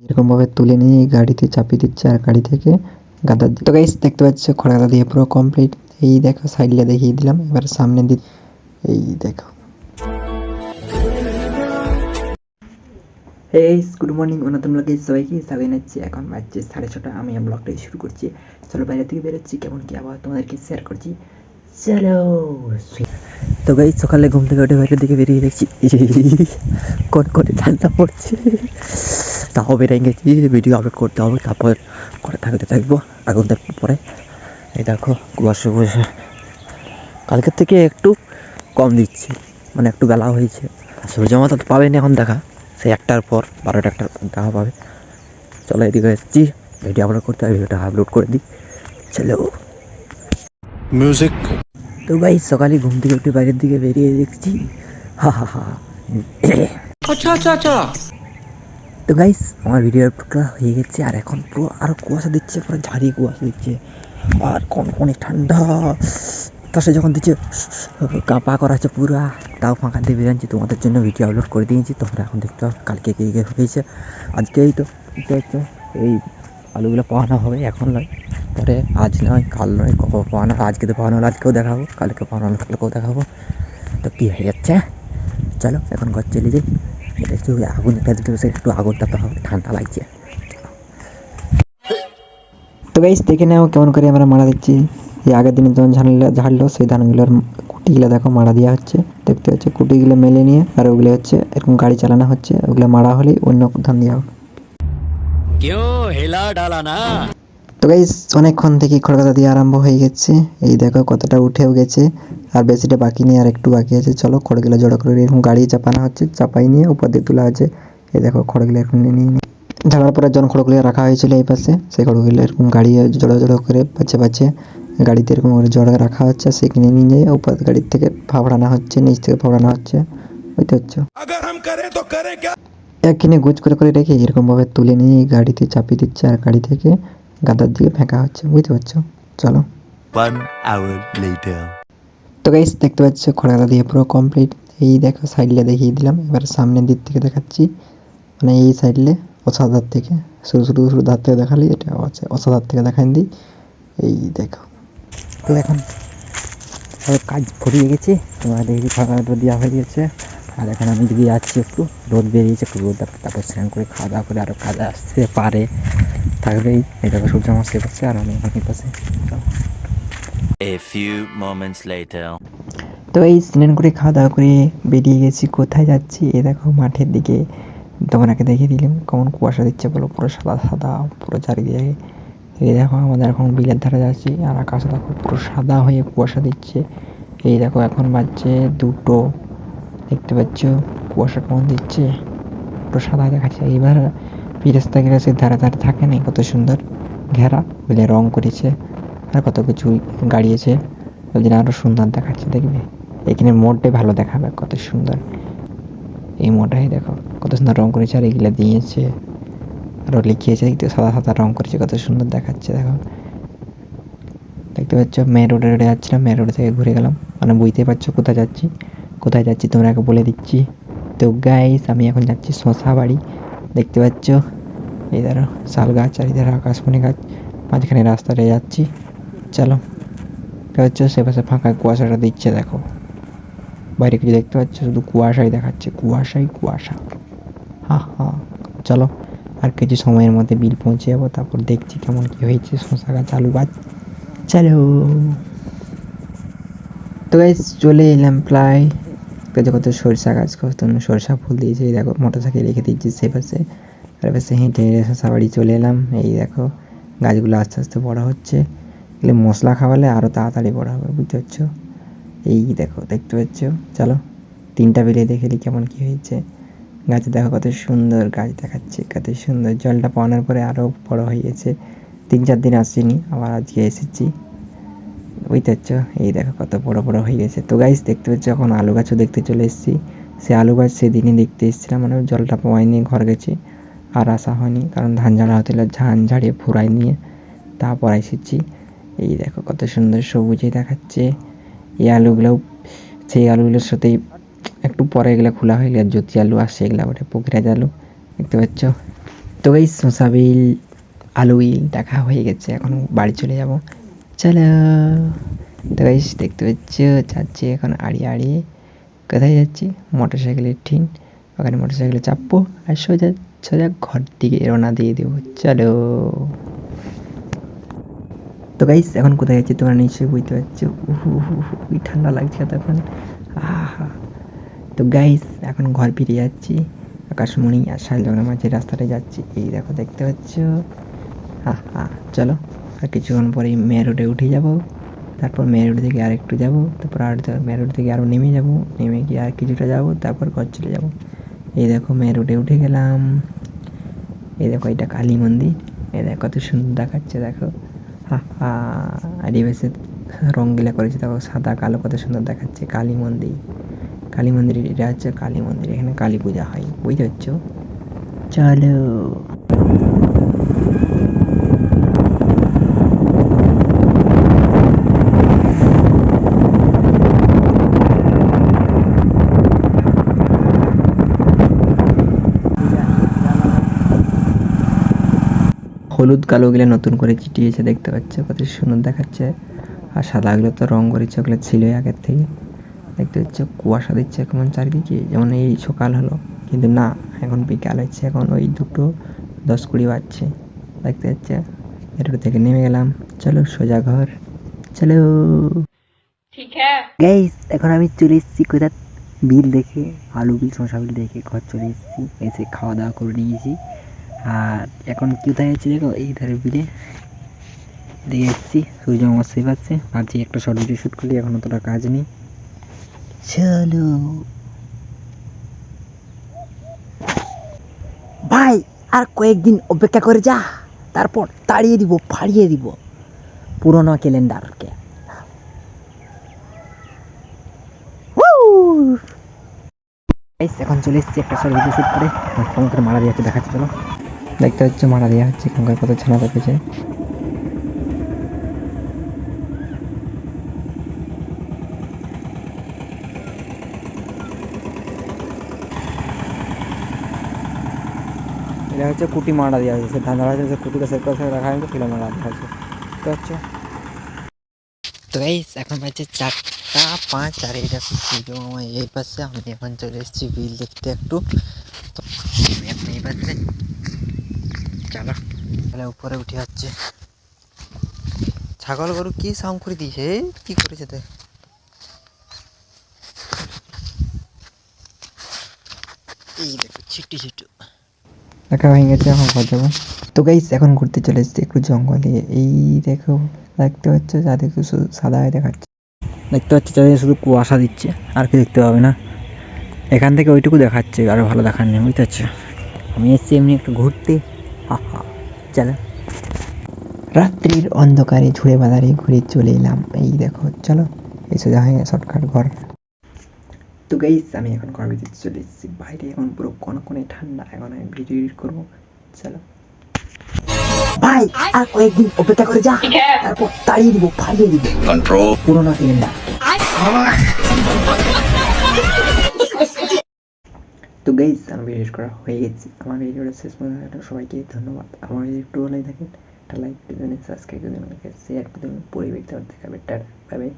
এরকম ভাবে তুলে নিয়ে গাড়িতে চাপিয়ে দিচ্ছে আর গাড়ি থেকে গাদা। তো গাইস দেখতে পাচ্ছ খড় গাদা দিয়ে পুরো কমপ্লিট। এই দেখো সাইডে দেখিয়ে দিলাম, এবার সামনে দিক এই দেখো। গুড মর্নিং নতুন ব্লগে সবাইকে স্বাগত জানাচ্ছি। এখন বাজছে 6:30, আমি ব্লগটা শুরু করছি। চলো বাইরে থেকে বেরোচ্ছি, কেমন কি আবার তোমাদেরকে শেয়ার করছি। চলো। তো গাইস সকালে ঘুম থেকে উঠে বাইরের দিকে বেরিয়ে দেখছি করে ঠান্ডা পড়ছে, তাও বেরিয়ে গেছি। ভিডিও আপলোড করতে হবে, তারপর করে থাকবো আগুন দেখতে পরে। এই দেখো কুয়াশা কুয়াশা, কালকের থেকে একটু কম দিচ্ছে, মানে একটু বেলা হয়েছে। সূর্য মাথা তো পাবেনি এখন দেখা, সেই 1টার পর 12টা 1টার দেখা পাবে। চলো এদিকে এসেছি, ভিডিও আপলোড করতে হবে, ভিডিওটা আপলোড করে দিই। চলো মিউজিক। তো গাইস সকালে ঘুম থেকে উঠে বাইরের দিকে বেরিয়ে দেখছি আচ্ছা। তো গাইস আমার ভিডিও আপলোডটা হয়ে গেছে, আর এখন পুরো আরো কুয়াশা দিচ্ছে, পুরো ঝাড়ি কুয়াশা দিচ্ছে, আর অনেক ঠান্ডা। তার সাথে যখন দিচ্ছে কাঁপা করা হচ্ছে পুরা, তাও ফাঁকা দিয়ে বেরোচ্ছি তোমাদের জন্য ভিডিও আপলোড করে দিয়েছি। তোমরা এখন দেখতে পাও কালকে কে হয়েছে। আজকেই তো হচ্ছে এই আলুগুলো পাওয়ানো হবে, এখন নয় পরে, আজ নয় কাল নয়, কখন পাওয়ানো, আজকে তো পাওয়ানো হলো আজকেও দেখাবো, কালকে পাওয়ানো হলো কালকেও দেখাবো। তো কী হয়ে যাচ্ছে, চলো এখন ঘর চলে যাই। এটা একটু আগুন একটু আগুন তাপতে হবে, ঠান্ডা লাগছে। তো গাইস দেখে নাও কেমন করে আমরা মারা দিচ্ছি। এই আগের দিনে যখন ঝাড়লো সেই ধানগুলোর কুটিগুলো দেখো মারা দেওয়া হচ্ছে, দেখতে হচ্ছে কুটিগুলো মেলে নিয়ে, আর ওগুলো হচ্ছে এরকম গাড়ি চালানো হচ্ছে, ওগুলো মারা হলেই অন্য ধান দেওয়া হবে। তো গাইস অনেকক্ষণ থেকে খড়গাদা দিয়ে আরম্ভ হয়ে গেছে, এই দেখো কতটা উঠেও গেছে, আর বেশিটা বাকি নেই, আর একটু বাকি আছে। চলো খড়গুলো জড়ো করে এরকম গাড়ি চাপানো হচ্ছে, চাপাই নিয়ে উপর দিয়ে তোলা হচ্ছে। এই দেখো খড়গুলো এখন নিয়ে ঝাড়ার পরে যখন খড়গুলো রাখা হয়েছিল এই পাশে, সেই খড়গুলো এরকম গাড়ি জড়ো করে পাচ্ছে গাড়িতে এরকম করে জড়ো রাখা হচ্ছে, সেখানে নিয়ে যেয়ে উপর গাড়ির থেকে ফাবড়ানো হচ্ছে, নিচ থেকে ফাবড়ানো হচ্ছে, বুঝতে হচ্ছে। একখানে গুজ করে রেখে এরকম ভাবে তুলে নিয়ে গাড়িতে চাপিয়ে দিচ্ছে, আর গাড়ি থেকে গাদার দিকে ফেঁকা হচ্ছে, বুঝতে পারছো। চলো 1 hour later। তো গাইস দেখতে পাচ্ছ খড়গাদা দিয়ে পুরো কমপ্লিট। এই দেখো সাইডে দেখিয়ে দিলাম, এবার সামনের দিক থেকে দেখাচ্ছি, মানে এই সাইডে অসাধার থেকে শুরু ধার থেকে দেখালি, এটা অসাধার থেকে দেখান দিই। এই দেখো তো এখন কাজ ফুরিয়ে গেছে, তোমার দেখি খড়গাদা দেওয়া হয়ে গেছে। আর এখন আমি দিকে যাচ্ছি, একটু রোদ বেরিয়েছে, একটু রোদ তারপর স্নান করে খাওয়া দাওয়া করে আরও কাজ আসতে পারে থাকবেই। এই দেখো সূর্য আমার সে পাশে, আর আমি ওখানে পাশে। A few moments later। তো এই স্নান করে খাওয়া দাওয়া করে বেরিয়ে গেছি। কোথায় যাচ্ছি, এই দেখো মাঠের দিকে। তোমাকে দেখিয়ে দিলাম কেমন কুয়াশা দিচ্ছে বলো, পুরো সাদা পুরো চারিদিকে। এই দেখো আমাদের এখন বিলের ধারে যাচ্ছি, আর আকাশ দেখো পুরো সাদা হয়ে কুয়াশা দিচ্ছে। এই দেখো এখন বাজছে 2টো, দেখতে পাচ্ছ কুয়াশা কেমন দিচ্ছে, পুরো সাদা দেখাচ্ছে। এইবার ফিরেস্তা গেছে ধারে থাকে না, কত সুন্দর ঘেরা বলে রং করেছে, আর কত কিছু গাড়িয়েছে, ওই জন্য আরো সুন্দর দেখাচ্ছে। দেখবে এখানে মোড়টাই ভালো দেখাবে, কত সুন্দর এই মোড়টাই দেখো কত সুন্দর রং করেছে, আর এগুলা দিয়েছে আরো লিখিয়েছে, দেখতে সাদা রং করেছে, কত সুন্দর দেখাচ্ছে। দেখো দেখতে পাচ্ছ মেন রোডে যাচ্ছিলাম, মেন রোড থেকে ঘুরে গেলাম, মানে বুঝতেই পারছো কোথায় যাচ্ছি তোমরা বলে দিচ্ছি। তো গাইস আমি এখন যাচ্ছি শশা বাড়ি, দেখতে পাচ্ছ এই ধরো শাল গাছ, আর এই ধরো আকাশমণি গাছ, মাঝখানে রাস্তাটা যাচ্ছি। চলো হচ্ছে সে পাশে ফাঁকা কুয়াশাটা দিচ্ছে, দেখো বাইরে কিছু দেখতে পাচ্ছ, শুধু কুয়াশাই দেখাচ্ছে, কুয়াশা। চলো আর কিছু সময়ের মধ্যে বিল পৌঁছে যাবো, তারপর দেখছি কেমন কি হয়েছে শশা গাছ আলু গাছ। চলো তো গাইস চলে এলাম প্রায়, কত সরিষা গাছ, কত সরিষা ফুল দিয়েছে। এই দেখো মোটরসাইকেল রেখে দিচ্ছি সেই পাশে, আর পাশে হেঁটে শশা বাড়ি চলে এলাম। এই দেখো গাছগুলো আস্তে আস্তে বড় হচ্ছে, এগুলো মশলা খাওয়ালে আরও তাড়াতাড়ি বড় হবে, বুঝতে পারছো। এই দেখো দেখতে পাচ্ছ, চলো 3টা বেলে দেখে নিই কেমন কি হয়েছে। গাছে দেখো কত সুন্দর গাছ দেখাচ্ছে, কত সুন্দর, জলটা পাওয়ানোর পরে আরও বড় হয়ে গেছে। 3-4 দিন আসিনি, আবার আজকে এসেছি, বুঝতে পারছো। এই দেখো কত বড় হয়ে গেছে। তো গাইস দেখতে পাচ্ছ এখন আলু গাছও দেখতে চলে এসেছি। সে আলু গাছ সেদিনই দেখতে এসেছিলাম, মানে জলটা পাওয়াইনি, ঘর গেছি, আর আসা হয়নি, কারণ ধান ঝাড়া হচ্ছিল, ধান ঝাড়িয়ে ফুরাই নিয়ে তারপর এসেছি। এই দেখো কত সুন্দর সবুজে দেখাচ্ছে। এই আলুগুলোও সেই আলুগুলোর সাথেই একটু পরে এগুলো খোলা হয়ে গেলে জ্যোতি আলু আসছে, এগুলো ওটা পুকুরের আলু, দেখতে পাচ্ছ। তো গাইস শসা বিল আলু বিল দেখা হয়ে গেছে, এখন বাড়ি চলে যাব। চলো। তো গাইস দেখতে পাচ্ছ যাচ্ছি এখন আড়িয়ে আড়িয়ে। কোথায় যাচ্ছি? মোটর সাইকেলের ঠিন, ওখানে মোটর সাইকেলে চাপবো আর সোজা সোজা ঘর দিকে রওনা দিয়ে দেবো। চলো। তো গাইস এখন কোথায় যাচ্ছি তোমরা নিশ্চয়ই বুঝতে পারছো। উহ ঠান্ডা লাগছে তখন। আহা। তো গাইস এখন ঘর ফিরে যাচ্ছি, আকাশমণি আর শালজনের মাঝে রাস্তাটায় যাচ্ছি। এই দেখো দেখতে পাচ্ছ। চলো আর কিছুক্ষণ পরে মেয়ে রোডে উঠে যাব, তারপর মেয়ে রোড থেকে আর একটু যাবো, তারপর আর মেয়ে রোড থেকে আরও নেমে যাব, নেমে গিয়ে আর কিছুটা যাবো, তারপর ঘর চলে যাব। এই দেখো মেয়ে রোডে উঠে গেলাম। এই দেখো এটা কালী মন্দির, এই দেখো কত সুন্দর দেখাচ্ছে দেখো। আদিবাসী রঙগুলা করেছে দেখো, সাদা কালো কত সুন্দর দেখাচ্ছে। কালী মন্দির, কালী মন্দির এটা হচ্ছে কালী মন্দির, এখানে কালী পূজা হয়, বুঝতে পারছো। চলো। হলুদ কালোগুলো নতুন করে চিটিয়েছে দেখতে পাচ্ছ, কত সুন্দর দেখাচ্ছে। আর সাদাগুলো তো রং করেছে, ওগুলো ছিলই আগের থেকে। দেখতে পাচ্ছ কুয়াশা দিচ্ছে কেমন চারিদিকে, যেমন এই সকাল হলো, কিন্তু না এখন বিকাল হচ্ছে, এখন ওই 2:10-20 বাজছে। দেখতে পাচ্ছ এটা থেকে নেমে গেলাম। চলো সোজা ঘর। চলো। ঠিক হ্যাঁ গাইস এখন আমি চলে এসেছি কোথা, বিল দেখে, আলু বিল শসা বিল দেখে ঘর চলে এসেছি, এসে খাওয়া দাওয়া করে নিয়েছি। আর এখন কোথায় আছি দেখো, এই ধারে বিলে দিয়ে এসেছি, সূর্য আমার সেভ আছে, ভাবছি একটা শর্ট ভিডিও শ্যুট করলি, এখন অতটা কাজ নেই। চলো ভাই, আর কয়েকদিন অপেক্ষা করে যা, তারপর তাড়িয়ে দিব, ফাড়িয়ে দিব পুরোনো ক্যালেন্ডারকে। এখন চলে এসেছি একটা শর্ট ভিডিও শ্যুট করে, কেমন করে মারা দিয়ে হচ্ছে দেখাচ্ছি। চলো দেখতে হচ্ছে মারা দেওয়া হচ্ছে, কেমন করে কত ছানা পেয়েছে। এটা হচ্ছে কুটি মারা দেওয়া হয়েছে, ধান ধরা হয়েছে, কুটিটা সেট করে রাখা হয়েছে, তুলে মারা দেওয়া হয়েছে। তো হচ্ছে তো গাইস এখন বাজছে 4:05, আর এটা সূর্য মামা এই পাশে, আমি এখন চলে এসেছি বিল দেখতে একটু। তো আমি এখন এই পাশে, চলো তাহলে উপরে উঠে যাচ্ছে। ছাগল গরু কি সাউন্ড করে দিয়েছে, কি করেছে দেখ। এই দেখো ছিট্টু ছিট্টু দেখা হয়ে গেছে, এখন ঘর যাবো। তো গাইস এখন ঘুরতে চলে এসেছি একটু জঙ্গলে। এই দেখো দেখতে পাচ্ছে চারদিকে শুধু সাদা হয়ে দেখাচ্ছে, দেখতে পাচ্ছি চারদিকে শুধু কুয়াশা দিচ্ছে, আর কি দেখতে পাবে না। এখান থেকে ওইটুকু দেখাচ্ছে, আরো ভালো দেখার নেই, বুঝতে পারছো। আমি এসেছি এমনি একটু ঘুরতে। চলো রাত্রির অন্ধকারে ঝুড়ে বাজারে ঘুরে চলে এলাম। এই দেখো চলো, এই সোজা হয়ে শর্টকাট ঘর। তো গাইস আমি এখন ঘর ভিতরে চলে এসেছি, বাইরে এখন পুরো কনকনে ঠান্ডা, এখন আমি ভিডিও এডিট করবো। চলো ভাই, আর কয়েকদিন অপেক্ষা করে যা, তারপর তাড়িয়ে দিব, ফাড়িয়ে দিব কন্ট্রোল পুরোনো ক্যালেন্ডার। তো গাইস আমার ভিডিও করা হয়ে গেছে, আমার ভিডিওটা শেষ পর্যন্ত সবাইকে ধন্যবাদ। আমার যদি একটু ভালো থাকেন একটা লাইক করে দেবেন, সাবস্ক্রাইব করে দেবেন, শেয়ার করে দেবেন, পরিবেশ দেখাবে। Tata, bye bye.